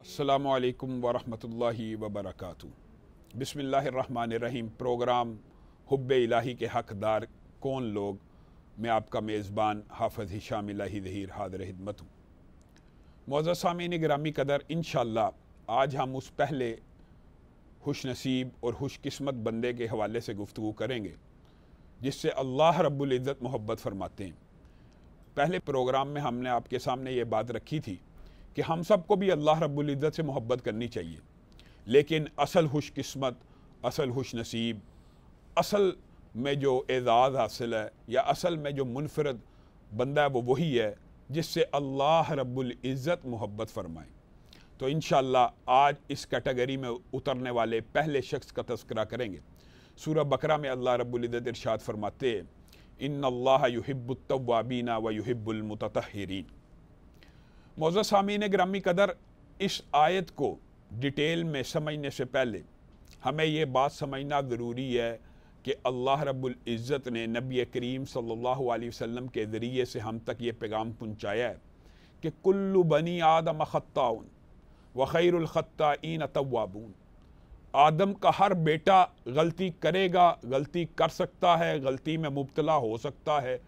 अस्सलामु अलैकुम वरहमतुल्लाहि वबरकातुहू। बिस्मिल्लाहिर्रहमानिर्रहीम। प्रोग्राम हुब्बे इलाही के हक़दार कौन लोग, मैं आपका मेज़बान हाफ़िज़ हिशाम इलाही ज़हीर हाज़िर खिदमत हूँ। मुअज़्ज़ज़ सामीन गिरामी कदर, इंशाअल्लाह आज हम उस पहले खुश नसीब और खुश किस्मत बंदे के हवाले से गुफ्तगू करेंगे जिससे अल्लाह रब्बुल इज़्ज़त मोहब्बत फरमाते हैं। पहले प्रोग्राम में हमने आपके सामने ये बात रखी थी कि हम सबको भी अल्लाह रब्बुल इज़्ज़त से मोहब्बत करनी चाहिए, लेकिन असल खुश किस्मत, असल खुश नसीब, असल में जो एज़ाज़ हासिल है या असल में जो मुनफरद बंदा है वो वही है जिससे अल्लाह रब्बुल इज़्ज़त मोहब्बत फरमाए। तो इंशाअल्लाह आज इस कैटेगरी में उतरने वाले पहले शख्स का तज़किरा करेंगे। सूरह बकरा में अल्लाह रब्बुल इज़्ज़त इरशाद फरमाते हैं, इन्नल्लाह युहिब्बुत तव्वाबीन व युहिब्बुल मुततहिरीन। मुअज़्ज़ज़ सामीन गिरामी कदर, इस आयत को डिटेल में समझने से पहले हमें ये बात समझना ज़रूरी है कि अल्लाह रब्बुल इज़्ज़त ने नबी करीम सल्लल्लाहु अलैहि वसल्लम के ज़रिए से हम तक ये पैगाम पहुँचाया है कि कुल्लु बनी आदम ख़त्ताउन व खैरुल ख़त्ताईन तव्वाबून। आदम का हर बेटा गलती करेगा, गलती कर सकता है, गलती में मुब्तला हो सकता है।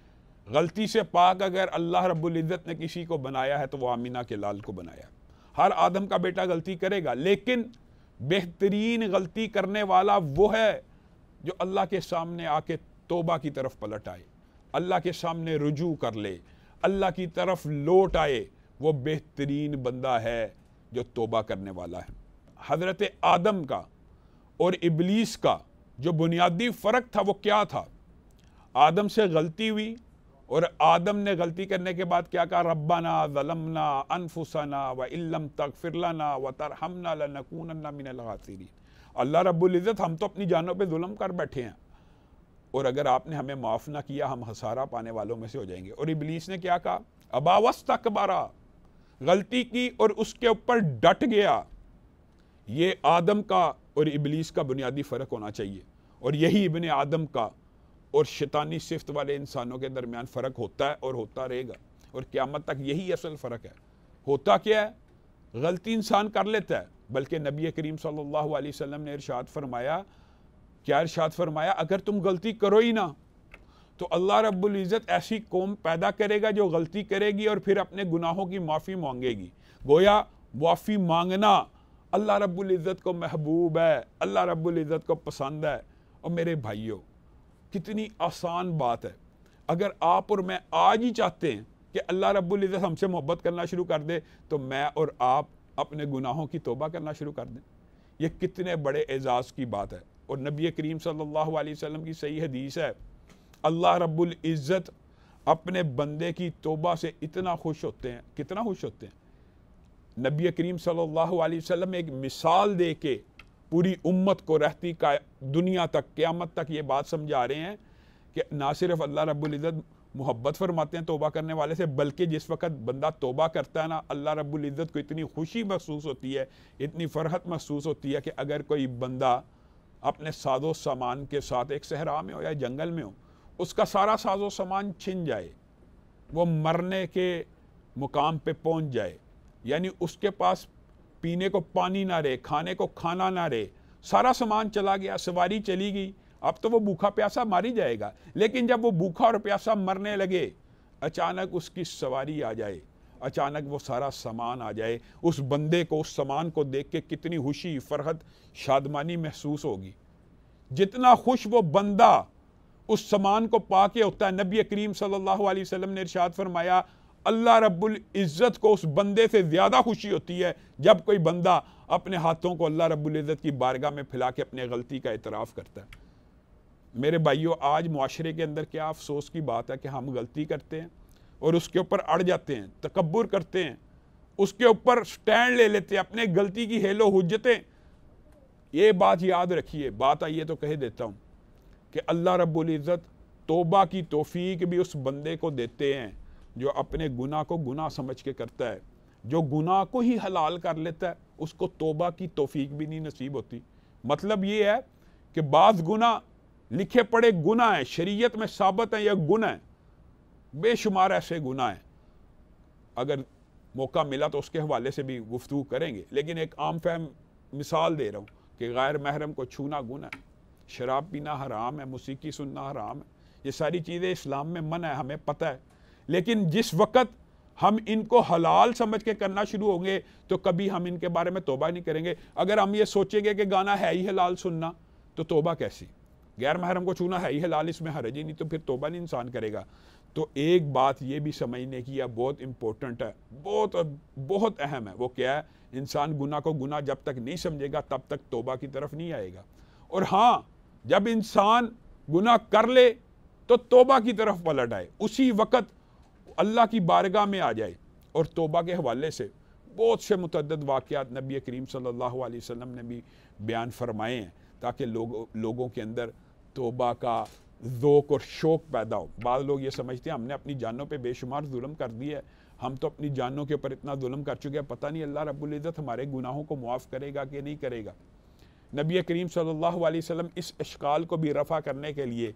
गलती से पाक अगर अल्लाह रब्बुल इज़्ज़त ने किसी को बनाया है तो वो आमीना के लाल को बनाया। हर आदम का बेटा गलती करेगा, लेकिन बेहतरीन गलती करने वाला वो है जो अल्लाह के सामने आके तौबा की तरफ पलट आए, अल्लाह के सामने रुजू कर ले, अल्लाह की तरफ लौट आए। वो बेहतरीन बंदा है जो तौबा करने वाला है। हज़रत आदम का और इब्लीस का जो बुनियादी फ़र्क था वो क्या था? आदम से गलती हुई और आदम ने गलती करने के बाद क्या कहा? रब्बना ज़लमना अनफुसना व इल्लम तग़फ़िर लना व तरहमना लनकूनन्ना मिनल ख़ासिरीन। अल्लाह रब्बुल इज़्ज़त, हम तो अपनी जानों पे जुल्म कर बैठे हैं और अगर आपने हमें माफ़ ना किया हम हसारा पाने वालों में से हो जाएंगे। और इब्लीस ने क्या कहा? अबा वस्तकबरा, गलती की और उसके ऊपर डट गया। ये आदम का और इब्लीस का बुनियादी फ़र्क होना चाहिए और यही इब्ने आदम का और शैतानी सिफ्त वाले इंसानों के दरमियान फ़र्क होता है और होता रहेगा और क़यामत तक यही असल फ़र्क है। होता क्या है? गलती इंसान कर लेता है, बल्कि नबी करीम सल्लल्लाहु अलैहि वसल्लम ने इरशाद फरमाया, क्या इरशाद फरमाया? अगर तुम गलती करो ही ना तो अल्लाह रब्बुल इज़्ज़त ऐसी कौम पैदा करेगा जो गलती करेगी और फिर अपने गुनाहों की माफ़ी मांगेगी। गोया माफ़ी मांगना अल्लाह रब्बुल इज़्ज़त को महबूब है, अल्लाह रब्बुल इज़्ज़त को पसंद है। और मेरे भाइयों, कितनी आसान बात है। अगर आप और मैं आज ही चाहते हैं कि अल्लाह रब्बुल इज़्ज़त हमसे मोहब्बत करना शुरू कर दे तो मैं और आप अपने गुनाहों की तौबा करना शुरू कर दें। ये कितने बड़े एजाज़ की बात है। और नबी करीम सल्लल्लाहु अलैहि वसल्लम की सही हदीस है, अल्लाह रब्बुल इज़्ज़त अपने बंदे की तौबा से इतना खुश होते हैं, कितना खुश होते हैं। नबी करीम सल्लल्लाहु अलैहि वसल्लम एक मिसाल दे के पूरी उम्मत को रहती का दुनिया तक, क़यामत तक ये बात समझा रहे हैं कि ना सिर्फ अल्लाह रब्बुल इज़्ज़त मोहब्बत फरमाते हैं तौबा करने वाले से, बल्कि जिस वक्त बंदा तौबा करता है ना, अल्लाह रब्बुल इज़्ज़त को इतनी खुशी महसूस होती है, इतनी फ़रहत महसूस होती है कि अगर कोई बंदा अपने साजो सामान के साथ एक सहरा में हो या जंगल में हो, उसका सारा साजो सामान छिन जाए, वो मरने के मुकाम पे पहुंच जाए, यानी उसके पास पीने को पानी ना रहे, खाने को खाना ना रहे, सारा सामान चला गया, सवारी चली गई, अब तो वो भूखा प्यासा मार ही जाएगा। लेकिन जब वो भूखा और प्यासा मरने लगे, अचानक उसकी सवारी आ जाए, अचानक वो सारा सामान आ जाए, उस बंदे को, उस सामान को देख के कितनी खुशी, फरहत, शादमानी महसूस होगी। जितना खुश वो बंदा उस सामान को पाके होता है, नबी करीम सल्लल्लाहु अलैहि वसल्लम ने इरशाद फरमाया, अल्लाह रब्बुल इज़्ज़त को उस बंदे से ज़्यादा खुशी होती है जब कोई बंदा अपने हाथों को अल्लाह रब्बुल इज़्ज़त की बारगाह में फैला के अपने गलती का इतराफ़ करता है। मेरे भाइयों, आज मुआशरे के अंदर क्या अफसोस की बात है कि हम गलती करते हैं और उसके ऊपर अड़ जाते हैं, तकब्बुर करते हैं, उसके ऊपर स्टैंड ले लेते हैं, अपने गलती की हेलो हुज्जतें। ये बात याद रखिए। बात आइए तो कह देता हूँ कि अल्लाह रब्बुल इज़्ज़त तौबा की तौफीक भी उस बंदे को देते हैं जो अपने गुनाह को गुनाह समझ के करता है। जो गुनाह को ही हलाल कर लेता है उसको तौबा की तौफीक भी नहीं नसीब होती। मतलब ये है कि बाज़ गुनाह लिखे पड़े गुनाह हैं, शरीयत में साबित है यह गुनाह है, बेशुमार ऐसे गुनाह हैं। अगर موقع ملا تو اس کے حوالے سے بھی گفتگو کریں گے، لیکن ایک عام فہم مثال دے رہا ہوں کہ غیر محرم کو چھونا گناہ ہے، شراب پینا حرام ہے، موسیقی سننا حرام ہے، یہ ساری چیزیں اسلام میں منع ہے، ہمیں پتہ ہے۔ لیکن جس وقت ہم ان کو حلال سمجھ کے کرنا شروع ہوں گے تو کبھی ہم ان کے بارے میں توبہ نہیں کریں گے۔ اگر ہم یہ سوچیں گے کہ گانا ہے ہی حلال سننا تو توبہ کیسی؟ غیر محرم کو چھونا ہے ہی حلال، اس میں حرج ہی نہیں، تو پھر توبہ نہیں انسان کرے گا۔ تو ایک بات یہ بھی سمجھنے کی ہے، بہت امپورٹنٹ ہے، بہت اہم ہے، وہ کیا ہے؟ انسان گناہ کو گناہ جب تک نہیں سمجھے گا تب تک توبہ کی طرف نہیں آئے گا، اور ہاں جب انسان گناہ کر لے تو توبہ کی طرف پلٹ آئے، اسی وقت اللہ کی بارگاہ میں آ جائے۔ اور توبہ کے حوالے سے بہت سے متعدد واقعات نبی کریم صلی اللہ علیہ وسلم نے بھی بیان فرمائے ہیں تاکہ لوگوں کے اندر توبہ کا ذوق اور شوق پیدا ہو۔ بعض لوگ یہ سمجھتے ہیں ہم نے اپنی جانوں پہ بے شمار ظلم کر دیا ہے، ہم تو اپنی جانوں کے اوپر اتنا ظلم کر چکے ہیں، پتہ نہیں اللہ رب العزت ہمارے گناہوں کو معاف کرے گا کہ نہیں کرے گا۔ نبی کریم صلی اللہ علیہ وسلم اس اشکال کو بھی رفع کرنے کے لیے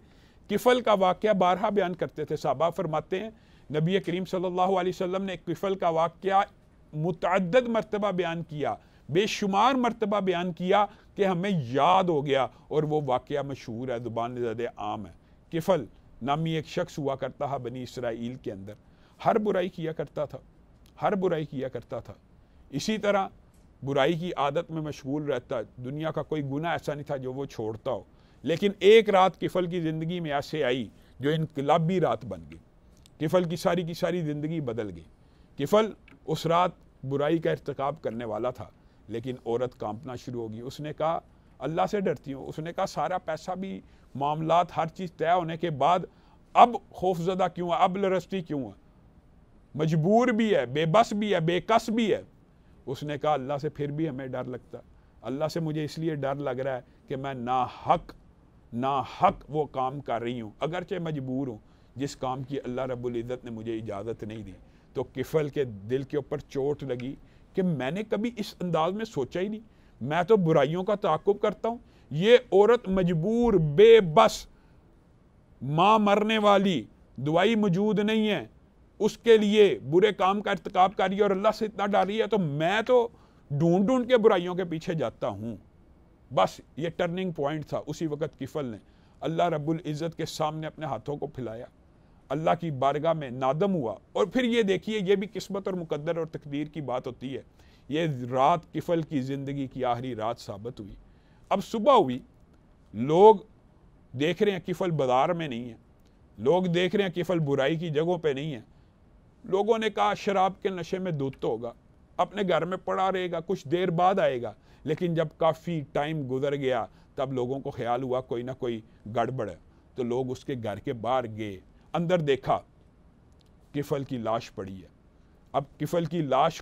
کفل کا واقعہ بارہا بیان کرتے تھے۔ صحابہ فرماتے ہیں نبی کریم صلی اللہ علیہ وسلم نے کفل کا واقعہ متعدد مرتبہ بیان کیا، بے شمار مرتبہ بیان کیا کہ ہمیں یاد ہو گیا، اور وہ واقعہ مشہور ہے، زبان زدہ عام ہے۔ کفل نامی ایک شخص ہوا کرتا تھا بنی اسرائیل کے اندر، ہر برائی کیا کرتا تھا، ہر برائی کیا کرتا تھا، اسی طرح برائی کی عادت میں مشغول رہتا، دنیا کا کوئی گناہ ایسا نہیں تھا جو وہ چھوڑتا ہو۔ لیکن ایک رات کفل کی زندگی میں ایسے آئی جو انقلابی رات بن گئی، کفل کی ساری زندگی بدل گئی۔ کفل اس رات برائی کا ارتکاب کرنے والا تھا، لیکن عورت کانپنا شروع ہوگی۔ اس نے کہا اللہ سے ڈرتی ہوں، اس نے کہا سارا پیسہ بھی، معاملات، ہر چیز طے ہونے کے بعد اب خوف زدہ کیوں ہے، اب لرزتی کیوں ہے، مجبور بھی ہے، بے بس بھی ہے، بے کس بھی ہے۔ اس نے کہا اللہ سے پھر بھی ہمیں ڈر لگتا، اللہ سے مجھے اس لیے ڈر لگ رہا ہے کہ میں ناحق وہ کام کر رہی ہوں، اگرچہ مجبور ہوں، جس کام کی اللہ رب العزت نے مجھے اجازت نہیں دی۔ تو کفل کے دل کے اوپر چوٹ لگی کہ میں نے کبھی اس انداز میں سوچا ہی نہیں، میں تو برائیوں کا تعاقب کرتا ہوں، یہ عورت مجبور، بے بس، ماں مرنے والی، دوائی موجود نہیں ہے، اس کے لیے برے کام کا ارتکاب کر رہی ہے اور اللہ سے اتنا ڈر رہی ہے، تو میں تو ڈھونڈ کے برائیوں کے پیچھے جاتا ہوں۔ بس یہ ٹرننگ پوائنٹ تھا۔ اسی وقت کفل نے اللہ رب العزت کے سامنے اپنے ہاتھوں کو پھیلایا، اللہ کی بارگاہ میں نادم ہوا۔ اور پھر یہ دیکھیے، یہ بھی قسمت اور مقدر اور تقدیر کی بات ہوتی ہے، یہ رات کفل کی زندگی کی آخری رات ثابت ہوئی۔ اب صبح ہوئی، لوگ دیکھ رہے ہیں کفل بازار میں نہیں ہے، لوگ دیکھ رہے ہیں کفل برائی کی جگہوں پہ نہیں ہے۔ لوگوں نے کہا شراب کے نشے میں دھت ہوگا، اپنے گھر میں پڑا رہے گا، کچھ دیر بعد آئے گا۔ لیکن جب کافی ٹائم گزر گیا تب لوگوں کو خیال ہوا کوئی نہ کوئی گڑبڑ ہے، تو لوگ اس کے گھر کے باہر گئے، اندر دیکھا کفل کی لاش پڑی ہے۔ اب کفل کی لاش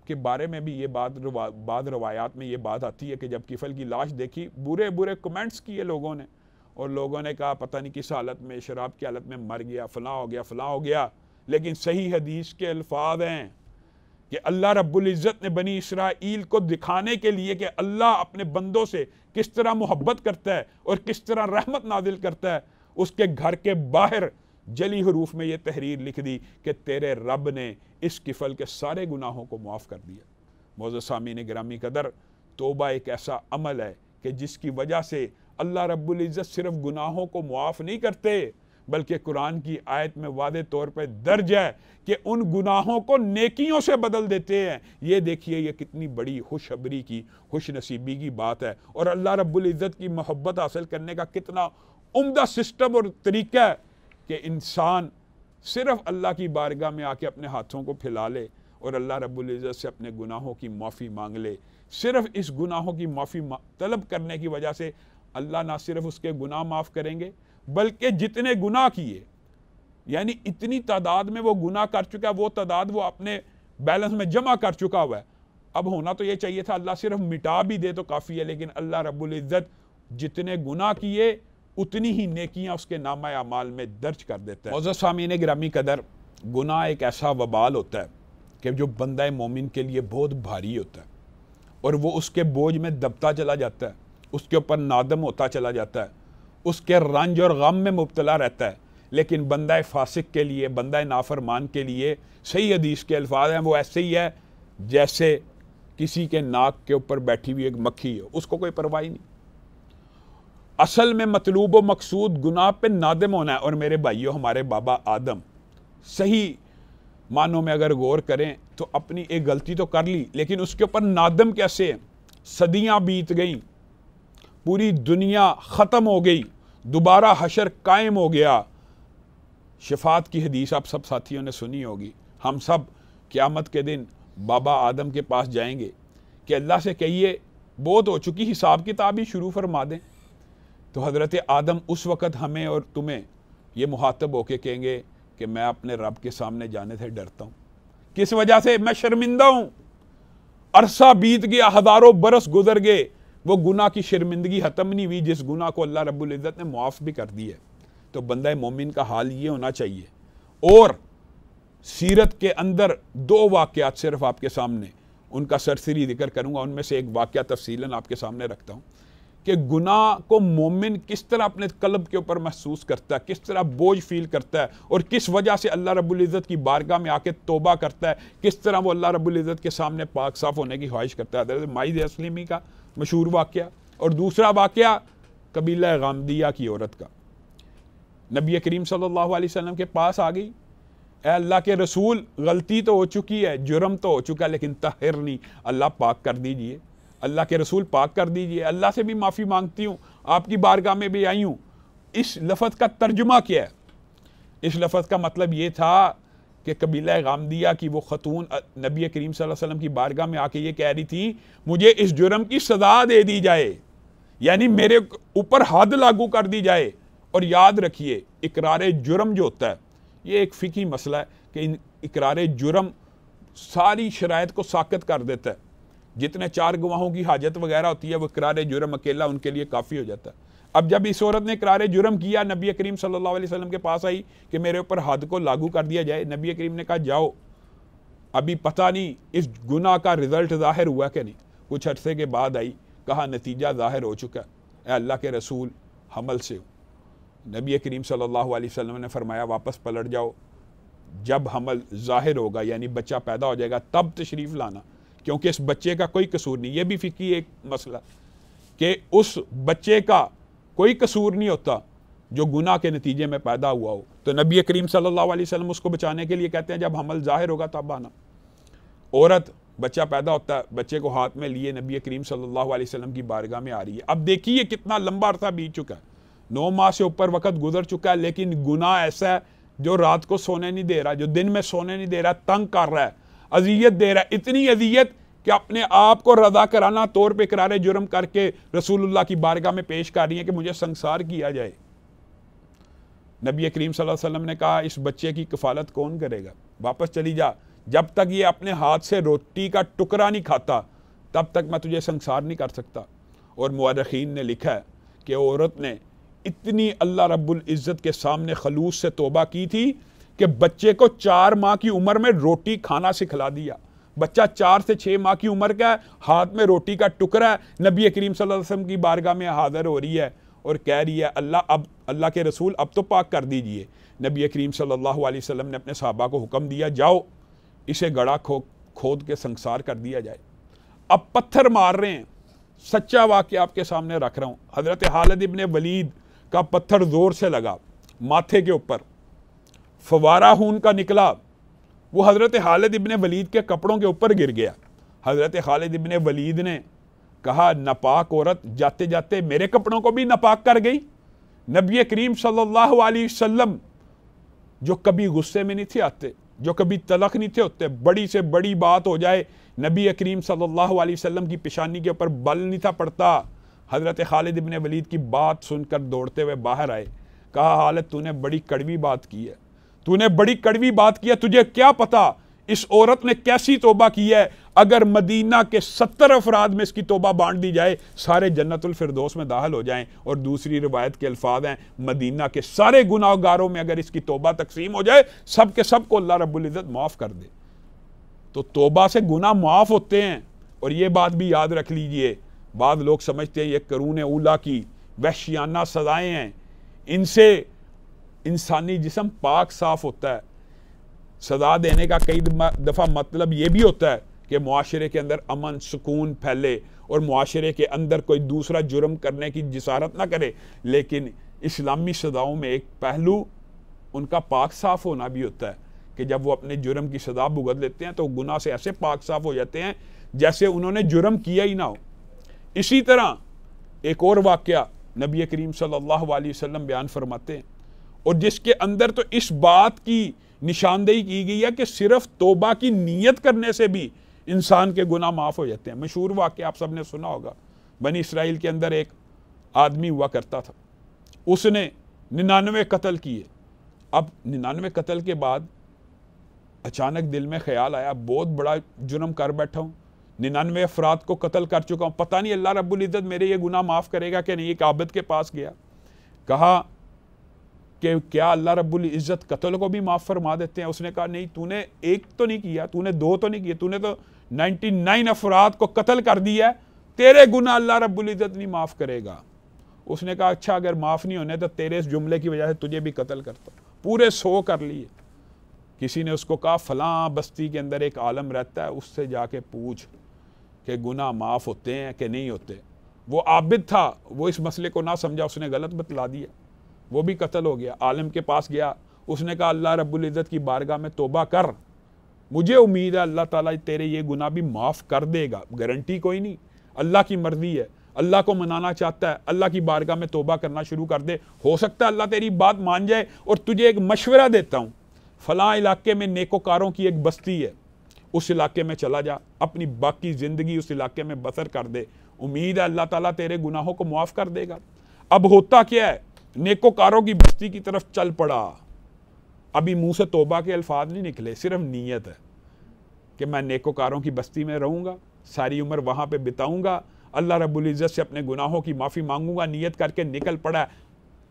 کے بارے میں بھی یہ بعض روایات میں یہ بات آتی ہے کہ جب کفل کی لاش دیکھی، برے کمنٹس کیے لوگوں نے، اور لوگوں نے کہا پتہ نہیں کس حالت میں، شراب کی حالت میں مر گیا، فلاں ہو گیا۔ لیکن صحیح حدیث کے الفاظ ہیں کہ اللہ رب العزت نے بنی اسرائیل کو دکھانے کے لیے کہ اللہ اپنے بندوں سے کس طرح محبت کرتا ہے اور کس طرح رحمت نازل کرتا ہے، اس کے گھر کے باہر جلی حروف میں یہ تحریر لکھ دی کہ تیرے رب نے اس کفل کے سارے گناہوں کو معاف کر دیا۔ معزز سامعین گرامی قدر، توبہ ایک ایسا عمل ہے کہ جس کی وجہ سے اللہ رب العزت صرف گناہوں کو معاف نہیں کرتے، بلکہ قرآن کی آیت میں واضح طور پہ درج ہے کہ ان گناہوں کو نیکیوں سے بدل دیتے ہیں۔ یہ دیکھیے یہ کتنی بڑی خوشخبری کی، خوش نصیبی کی بات ہے، اور اللہ رب العزت کی محبت حاصل کرنے کا کتنا عمدہ سسٹم اور طریقہ ہے کہ انسان صرف اللہ کی بارگاہ میں آ کے اپنے ہاتھوں کو پھیلا لے اور اللہ رب العزت سے اپنے گناہوں کی معافی مانگ لے۔ صرف اس گناہوں کی معافی طلب کرنے کی وجہ سے اللہ نہ صرف اس کے گناہ معاف کریں گے، بلکہ جتنے گناہ کیے، یعنی اتنی تعداد میں وہ گناہ کر چکا ہے، وہ تعداد وہ اپنے بیلنس میں جمع کر چکا ہوا ہے۔ اب ہونا تو یہ چاہیے تھا اللہ صرف مٹا بھی دے تو کافی ہے، لیکن اللہ رب العزت جتنے گناہ کیے اتنی ہی نیکیاں اس کے نامہ اعمال میں درج کر دیتا ہے۔ معزز سامعین گرامی قدر، گناہ ایک ایسا وبال ہوتا ہے کہ جو بندہ مومن کے لیے بہت بھاری ہوتا ہے، اور وہ اس کے بوجھ میں دبتا چلا جاتا ہے، اس کے اوپر نادم ہوتا چلا جاتا ہے، اس کے رنج اور غم میں مبتلا رہتا ہے۔ لیکن بندہ فاسق کے لیے، بندہ نافرمان کے لیے صحیح حدیث کے الفاظ ہیں وہ ایسے ہی ہے جیسے کسی کے ناک کے اوپر بیٹھی ہوئی ایک مکھی ہے، اس کو کوئی پرواہ نہیں۔ اصل میں مطلوب و مقصود گناہ پہ نادم ہونا ہے۔ اور میرے بھائیوں، ہمارے بابا آدم صحیح معنوں میں اگر غور کریں تو اپنی ایک غلطی تو کر لی، لیکن اس کے اوپر نادم کیسے؟ صدیاں بیت گئیں، پوری دنیا ختم ہو گئی، دوبارہ حشر قائم ہو گیا۔ شفاعت کی حدیث آپ سب ساتھیوں نے سنی ہوگی، ہم سب قیامت کے دن بابا آدم کے پاس جائیں گے کہ اللہ سے کہیے بہت ہو چکی، حساب کتاب ہی شروع فرما دیں۔ تو حضرت آدم اس وقت ہمیں اور تمہیں یہ مخاطب ہو کے کہیں گے کہ میں اپنے رب کے سامنے جانے سے ڈرتا ہوں۔ کس وجہ سے؟ میں شرمندہ ہوں، عرصہ بیت گیا، ہزاروں برس گزر گئے، وہ گناہ کی شرمندگی ختم نہیں ہوئی جس گناہ کو اللہ رب العزت نے معاف بھی کر دی ہے۔ تو بندہ مومن کا حال یہ ہونا چاہیے۔ اور سیرت کے اندر 2 واقعات صرف آپ کے سامنے، ان کا سرسری ذکر کروں گا، ان میں سے ایک واقعہ تفصیلاً آپ کے سامنے رکھتا ہوں کہ گناہ کو مومن کس طرح اپنے قلب کے اوپر محسوس کرتا ہے، کس طرح بوجھ فیل کرتا ہے، اور کس وجہ سے اللہ رب العزت کی بارگاہ میں آ کے توبہ کرتا ہے، کس طرح وہ اللہ رب العزت کے سامنے پاک صاف ہونے کی خواہش کرتا ہے۔ حضرت ماعز اسلمی کا مشہور واقعہ، اور دوسرا واقعہ قبیلہ غامدیہ کی عورت کا۔ نبی کریم صلی اللہ علیہ وسلم کے پاس آ گئی، اے اللہ کے رسول، غلطی تو ہو چکی ہے، جرم تو ہو چکا ہے، لیکن طہرنی، اللہ پاک کر دیجئے، اللہ کے رسول پاک کر دیجئے، اللہ سے بھی معافی مانگتی ہوں، آپ کی بارگاہ میں بھی آئی ہوں۔ اس لفظ کا ترجمہ کیا ہے؟ اس لفظ کا مطلب یہ تھا کہ قبیلہ غامدیہ کی وہ خاتون نبی کریم صلی اللہ علیہ وسلم کی بارگاہ میں آ کے یہ کہہ رہی تھی مجھے اس جرم کی سزا دے دی جائے، یعنی میرے اوپر حد لاگو کر دی جائے۔ اور یاد رکھیے، اقرار جرم جو ہوتا ہے یہ ایک فقہی مسئلہ ہے کہ اقرار جرم ساری شرائط کو ساقط کر دیتا ہے۔ جتنے 4 گواہوں کی حاجت وغیرہ ہوتی ہے وہ اقرار جرم اکیلا ان کے لیے کافی ہو جاتا ہے۔ اب جب اس عورت نے اقرار جرم کیا، نبی کریم صلی اللہ علیہ وسلم کے پاس آئی کہ میرے اوپر حد کو لاگو کر دیا جائے۔ نبی کریم نے کہا جاؤ، ابھی پتہ نہیں اس گناہ کا رزلٹ ظاہر ہوا کہ نہیں۔ کچھ عرصے کے بعد آئی، کہا نتیجہ ظاہر ہو چکا ہے، اے اللہ کے رسول حمل سے ہو۔ نبی کریم صلی اللہ علیہ وسلم نے فرمایا واپس پلٹ جاؤ، جب حمل ظاہر ہوگا یعنی بچہ پیدا ہو جائے گا تب تشریف لانا، کیونکہ اس بچے کا کوئی قصور نہیں۔ یہ بھی فقہی ایک مسئلہ کہ اس بچے کا کوئی قصور نہیں ہوتا جو گناہ کے نتیجے میں پیدا ہوا ہو۔ تو نبی کریم صلی اللہ علیہ وسلم اس کو بچانے کے لیے کہتے ہیں جب حمل ظاہر ہوگا تب آنا۔ عورت بچہ پیدا ہوتا ہے، بچے کو ہاتھ میں لیے نبی کریم صلی اللہ علیہ وسلم کی بارگاہ میں آ رہی ہے۔ اب دیکھیے کتنا لمبا عرصہ بیت چکا ہے، 9 ماہ سے اوپر وقت گزر چکا ہے، لیکن گناہ ایسا ہے جو رات کو سونے نہیں دے رہا، جو دن میں سونے نہیں دے رہا، تنگ کر رہا ہے، اذیت دے رہا ہے، اتنی اذیت کہ اپنے آپ کو رضا کرانا طور پہ اقرار جرم کر کے رسول اللہ کی بارگاہ میں پیش کر رہی ہیں کہ مجھے سنگسار کیا جائے۔ نبی کریم صلی اللہ علیہ وسلم نے کہا اس بچے کی کفالت کون کرے گا؟ واپس چلی جا، جب تک یہ اپنے ہاتھ سے روٹی کا ٹکڑا نہیں کھاتا تب تک میں تجھے سنگسار نہیں کر سکتا۔ اور مورخین نے لکھا ہے کہ عورت نے اتنی اللہ رب العزت کے سامنے خلوص سے توبہ کی تھی کہ بچے کو 4 ماہ کی عمر میں روٹی کھانا سکھلا دیا۔ بچہ 4 سے 6 ماہ کی عمر کا ہے، ہاتھ میں روٹی کا ٹکڑا ہے، نبی کریم صلی اللہ علیہ وسلم کی بارگاہ میں حاضر ہو رہی ہے اور کہہ رہی ہے اللہ کے رسول اب تو پاک کر دیجئے۔ نبی کریم صلی اللہ علیہ وسلم نے اپنے صحابہ کو حکم دیا جاؤ اسے گڑھا کھود کے سنگسار کر دیا جائے۔ اب پتھر مار رہے ہیں، سچا واقعہ آپ کے سامنے رکھ رہا ہوں۔ حضرت خالد ابن ولید کا پتھر زور سے لگا ماتھے کے اوپر، فوارہ خون کا نکلا، وہ حضرت خالد ابن ولید کے کپڑوں کے اوپر گر گیا۔ حضرت خالد ابن ولید نے کہا ناپاک عورت جاتے جاتے میرے کپڑوں کو بھی ناپاک کر گئی۔ نبی کریم صلی اللہ علیہ وسلم جو کبھی غصے میں نہیں تھے آتے، جو کبھی تلخ نہیں تھے ہوتے، بڑی سے بڑی بات ہو جائے نبی کریم صلی اللہ علیہ وسلم کی پیشانی کے اوپر بل نہیں تھا پڑتا۔ حضرت خالد ابن ولید کی بات سن کر دوڑتے ہوئے باہر آئے، کہا خالد تو نے بڑی کڑوی بات کی ہے، تو نے بڑی کڑوی بات کی ہے، تجھے کیا پتا اس عورت نے کیسی توبہ کی ہے، اگر مدینہ کے 70 افراد میں اس کی توبہ بانٹ دی جائے سارے جنت الفردوس میں داخل ہو جائیں۔ اور دوسری روایت کے الفاظ ہیں مدینہ کے سارے گناہ گاروں میں اگر اس کی توبہ تقسیم ہو جائے سب کے سب کو اللہ رب العزت معاف کر دے۔ تو توبہ سے گناہ معاف ہوتے ہیں۔ اور یہ بات بھی یاد رکھ لیجئے، بعض لوگ سمجھتے ہیں یہ قرون اولیٰ کی وحشیانہ سزائیں ہیں، इंसानी जिस्म पाक साफ होता है। सज़ा देने का कई दफ़ा मतलब ये भी होता है कि मुआशरे के अंदर अमन सुकून फैले और मुआशरे के अंदर कोई दूसरा जुर्म करने की जिसारत ना करे। लेकिन इस्लामी सज़ाओं में एक पहलू उनका पाक साफ होना भी होता है कि जब वो अपने जुर्म की सज़ा भुगत लेते हैं तो गुनाह से ऐसे पाक साफ हो जाते हैं जैसे उन्होंने जुर्म किया ही ना हो। इसी तरह एक और वाक़या नबी करीम सल्लल्लाहु अलैहि वसल्लम बयान फरमाते हैं और जिसके अंदर तो इस बात की निशानदेही की गई है कि सिर्फ तौबा की नीयत करने से भी इंसान के गुनाह माफ़ हो जाते हैं। मशहूर वाक़या आप सब ने सुना होगा, बनी इसराइल के अंदर एक आदमी हुआ करता था, उसने 99 कत्ल किए। अब 99 कत्ल के बाद अचानक दिल में ख्याल आया बहुत बड़ा जुर्म कर बैठा हूँ, 99 अफराद को कत्ल कर चुका हूँ, पता नहीं अल्लाह रब्बुल इज़्ज़त मेरे ये गुनाह माफ़ करेगा कि नहीं। एक आबिद के पास गया, कहा कि क्या अल्लाह रब्बुल इज़्ज़त कत्ल को भी माफ़ फरमा देते हैं? उसने कहा नहीं, तूने एक तो नहीं किया, तूने दो तो नहीं किए, तूने तो 99 अफराद को कत्ल कर दिया है, तेरे गुनाह अल्लाह रब्बुल इज़्ज़त नहीं माफ़ करेगा। उसने कहा अच्छा अगर माफ़ नहीं होने तो तेरे इस जुमले की वजह से तुझे भी कत्ल करता। पूरे 100 कर लिए। किसी ने उसको कहा फलां बस्ती के अंदर एक आलम रहता है, उससे जाके पूछ कि गुनाह माफ़ होते हैं कि नहीं होते। वो आबिद था, वो इस मसले को ना समझा, उसने गलत बतला दिया, वो भी कत्ल हो गया। आलिम के पास गया, उसने कहा अल्लाह रब्बुल इज़्ज़त की बारगाह में तौबा कर, मुझे उम्मीद है अल्लाह ताला तेरे ये गुनाह भी माफ़ कर देगा। गारंटी कोई नहीं, अल्लाह की मर्ज़ी है, अल्लाह को मनाना चाहता है, अल्लाह की बारगाह में तौबा करना शुरू कर दे, हो सकता है अल्लाह तेरी बात मान जाए। और तुझे एक मशवरा देता हूँ, फ़लाँ इलाके में नेकोकारों की एक बस्ती है, उस इलाके में चला जा, अपनी बाकी ज़िंदगी उस इलाके में बसर कर दे, उम्मीद है अल्लाह ताला तेरे गुनाहों को माफ़ कर देगा। अब होता क्या है, नेकोकारों की बस्ती की तरफ चल पड़ा। अभी मुंह से तौबा के अल्फाज नहीं निकले, सिर्फ नीयत है कि मैं नेकोकारों की बस्ती में रहूँगा, सारी उम्र वहाँ पे बिताऊँगा, अल्लाह रब्बुल इज़्ज़त से अपने गुनाहों की माफ़ी मांगूंगा। नियत करके निकल पड़ा,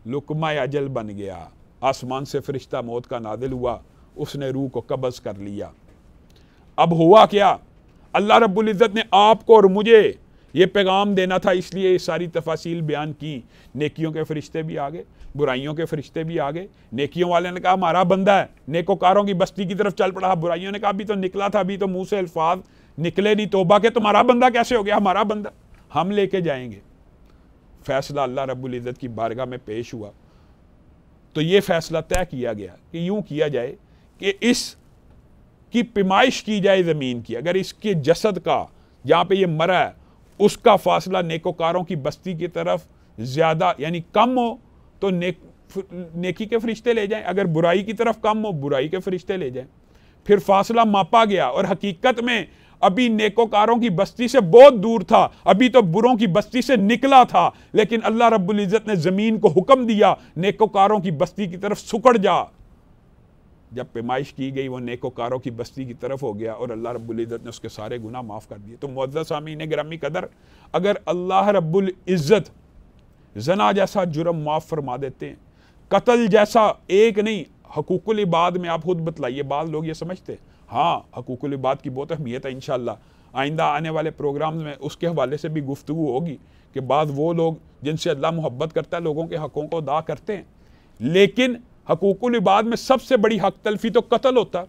लुकमा अजल बन गया। आसमान से फरिश्ता मौत का नादिल हुआ, उसने रूह को कब्ज़ कर लिया। अब हुआ क्या, अल्लाह रब्बुल इज़्ज़त ने आपको और मुझे ये पैगाम देना था, इसलिए सारी तफासील बयान की। नेकियों के फरिश्ते भी आ गए, बुराइयों के फरिश्ते भी आ गए। नेकियों वाले ने कहा हमारा बंदा है, नेकोकारों की बस्ती की तरफ चल पड़ा। बुराइयों ने कहा अभी तो निकला था, अभी तो मुंह से अल्फाज निकले नहीं तौबा के, तुम्हारा बंदा कैसे हो गया? हमारा बंदा, हम लेके जाएंगे। फैसला अल्लाह रब्बुल इज़्ज़त की बारगाह में पेश हुआ तो ये फैसला तय किया गया कि यूं किया जाए कि इस की पैमाइश की जाए ज़मीन की। अगर इसके जसद का, जहाँ पे ये मरा है, उसका फासला नेकोकारों की बस्ती की तरफ ज़्यादा यानी कम हो तो नेकी के फरिश्ते ले जाएं, अगर बुराई की तरफ कम हो बुराई के फरिश्ते ले जाएं। फिर फासला मापा गया और हकीकत में अभी नेकोकारों की बस्ती से बहुत दूर था, अभी तो बुरों की बस्ती से निकला था। लेकिन अल्लाह रब्बुल इज़्ज़त ने ज़मीन को हुक्म दिया नेकोकारों की बस्ती की तरफ सुकड़ जा। जब पैमाइश की गई वो नेकोकारों की बस्ती की तरफ हो गया और अल्लाह रब्बुल इज़्ज़त ने उसके सारे गुनाह माफ़ कर दिए। तो मुअज़्ज़ज़ सामीन गिरामी कदर, अगर अल्लाह रब्बुल इज़्ज़त जना जैसा जुर्म माफ़ फरमा देते हैं, कत्ल जैसा एक नहीं, हकूकुल इबाद में आप खुद बतलाइए, बाद लोग ये समझते हैं हाँ हकूकुल इबाद की बहुत अहमियत है। इंशाअल्लाह आइंदा आने वाले प्रोग्राम में उसके हवाले से भी गुफ्तगू होगी कि बाद वो लोग जिनसे अल्लाह मोहब्बत करता है लोगों के हकों को अदा करते हैं, लेकिन हकूकुल इबाद में सबसे बड़ी हक तलफी तो कत्ल होता।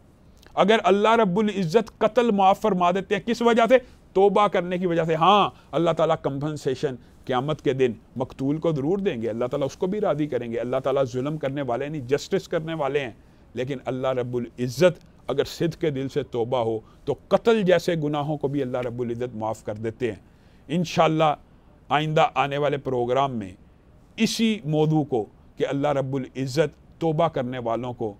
अगर अल्लाह रब्बुल इज़्ज़त कत्ल माफ़ फरमा देते हैं, किस वजह से? तौबा करने की वजह से। हाँ, अल्लाह ताला कंपनसेशन क़यामत के दिन मकतूल को ज़रूर देंगे, अल्लाह ताला उसको भी राज़ी करेंगे। अल्लाह ताला जुल्म करने वाले नहीं, जस्टिस करने वाले हैं। लेकिन अल्लाह रब्बुल इज़्ज़त अगर सिद्क़ के दिल से तौबा हो तो कत्ल जैसे गुनाहों को भी अल्लाह रब्बुल इज़्ज़त माफ़ कर देते हैं। इंशाअल्लाह आइंदा आने वाले प्रोग्राम में इसी मौजू को कि अल्लाह रब्बुल इज़्ज़त तौबा करने वालों को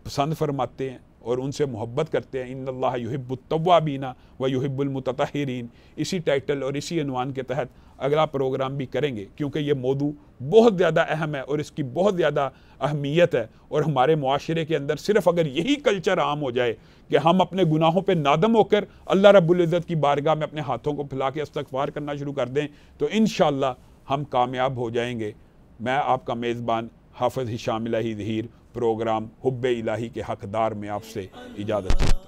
पसंद फरमाते हैं और उनसे मोहब्बत करते हैं। इन्नल्लाह युहिब्बुत तव्वाबीना व युहिब्बुल मुततहिरीन, इसी टाइटल और इसी अनवान के तहत अगला प्रोग्राम भी करेंगे, क्योंकि ये मौजू बहुत ज़्यादा अहम है और इसकी बहुत ज़्यादा अहमियत है। और हमारे मुआशरे के अंदर सिर्फ अगर यही कल्चर आम हो जाए कि हम अपने गुनाहों पे नादम होकर अल्लाह रब्बुल इज़्ज़त की बारगाह में अपने हाथों को फैला के इस्तग़फ़ार करना शुरू कर दें तो इंशाअल्लाह हम कामयाब हो जाएंगे। मैं आपका मेज़बान हाफ़िज़ हिशाम इलाही ज़हीर प्रोग्राम हुब्बे इलाही के हक़दार में आपसे इजाज़त चाहता हूँ।